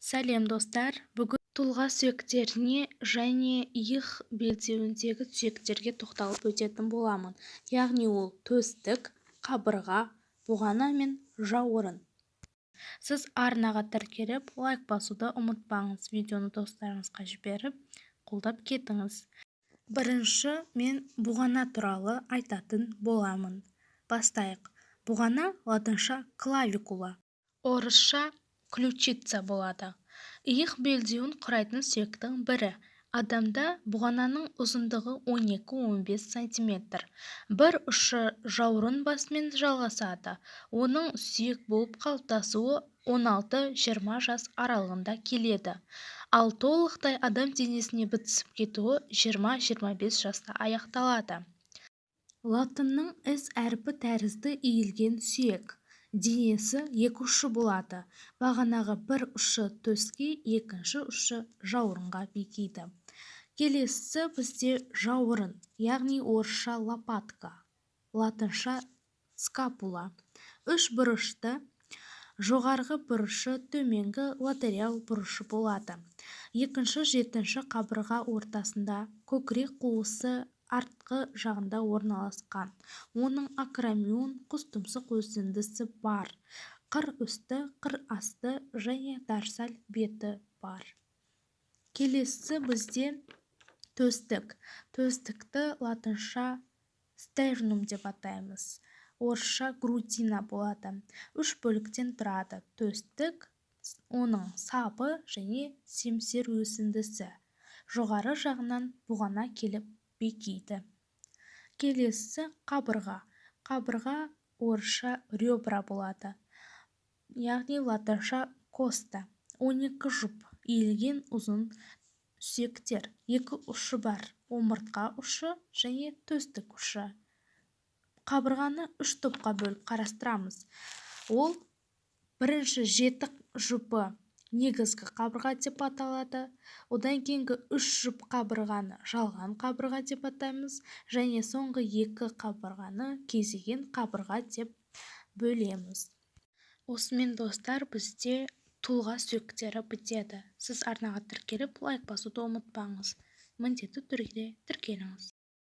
Сәлем достар, бүгін тұлға сүйектеріне және иық белдеуіндегі сүйектерге тоқталып өтетін боламын. Яғни ол төстік, қабырға, бұғана мен жауырын. Сіз арнаға тіркеліп, лайк басуды ұмытпаңыз. Видеоны достарыңызға жіберіп, қолдап кетіңіз. Бірінші мен бұғана туралы айтатын боламын. Бастайық. Бұғана латынша клавикула, орысша ключица болады. Иық белдеуін құрайтын сүйектің бірі. Адамда бұғананың ұзындығы 12-15 см. Бір ұшы жауырын басымен жалғасады. Оның сүйек болып қалыптасуы 16-20 жас аралығында келеді. Ал толықтай адам денесіне бітісіп кетуі 20-25 жаста аяқталады. Латынның С әрпі тәрізді иілген сүйек. Денесі екі ұшы болады. Бағанағы бір ұшы төске, екінші ұшы жауырынға бекиді. Келесісі бізде жауырын, яғни орысша лопатка, латынша скапула. Үш бұрышты, жоғарғы бұрышы, төменгі латерал бұрышы болады. Екінші, жетінші қабырға ортасында, көкірек қуысы артқы жағында орналасқан. Оның акромион, құстұмсық өсіндісі бар. Қыр үсті, қыр асты және дарсал беті бар. Келесі бізде төстік. Төстікті латынша стернум деп атаймыз. Орысша грудина болады. Үш бөліктен тұрады. Төстік, оның сабы және семсер өсіндісі. Жоғары жағынан бұғана келіп бекиді. Келесі қабырға. Қабырға орысша ребра болады. Яғни латынша коста. 12 жұп иілген ұзын сүйектер. Екі ұшы бар. Омыртқа ұшы және төстік ұшы. Қабырғаны үш топқа бөліп қарастырамыз. Ол бірінші жеті жұпы негізгі қабырға деп аталады. Одан кейінгі үш жұп қабырғаны жалған қабырға деп атаймыз. Және соңғы екі қабырғаны кезеген қабырға деп бөлеміз. Осымен достар, бізде тұлға сүйектері бітеді. Сіз арнаға тіркеліп, лайк басуды ұмытпаңыз. Міндетті түрде тіркеліңіз.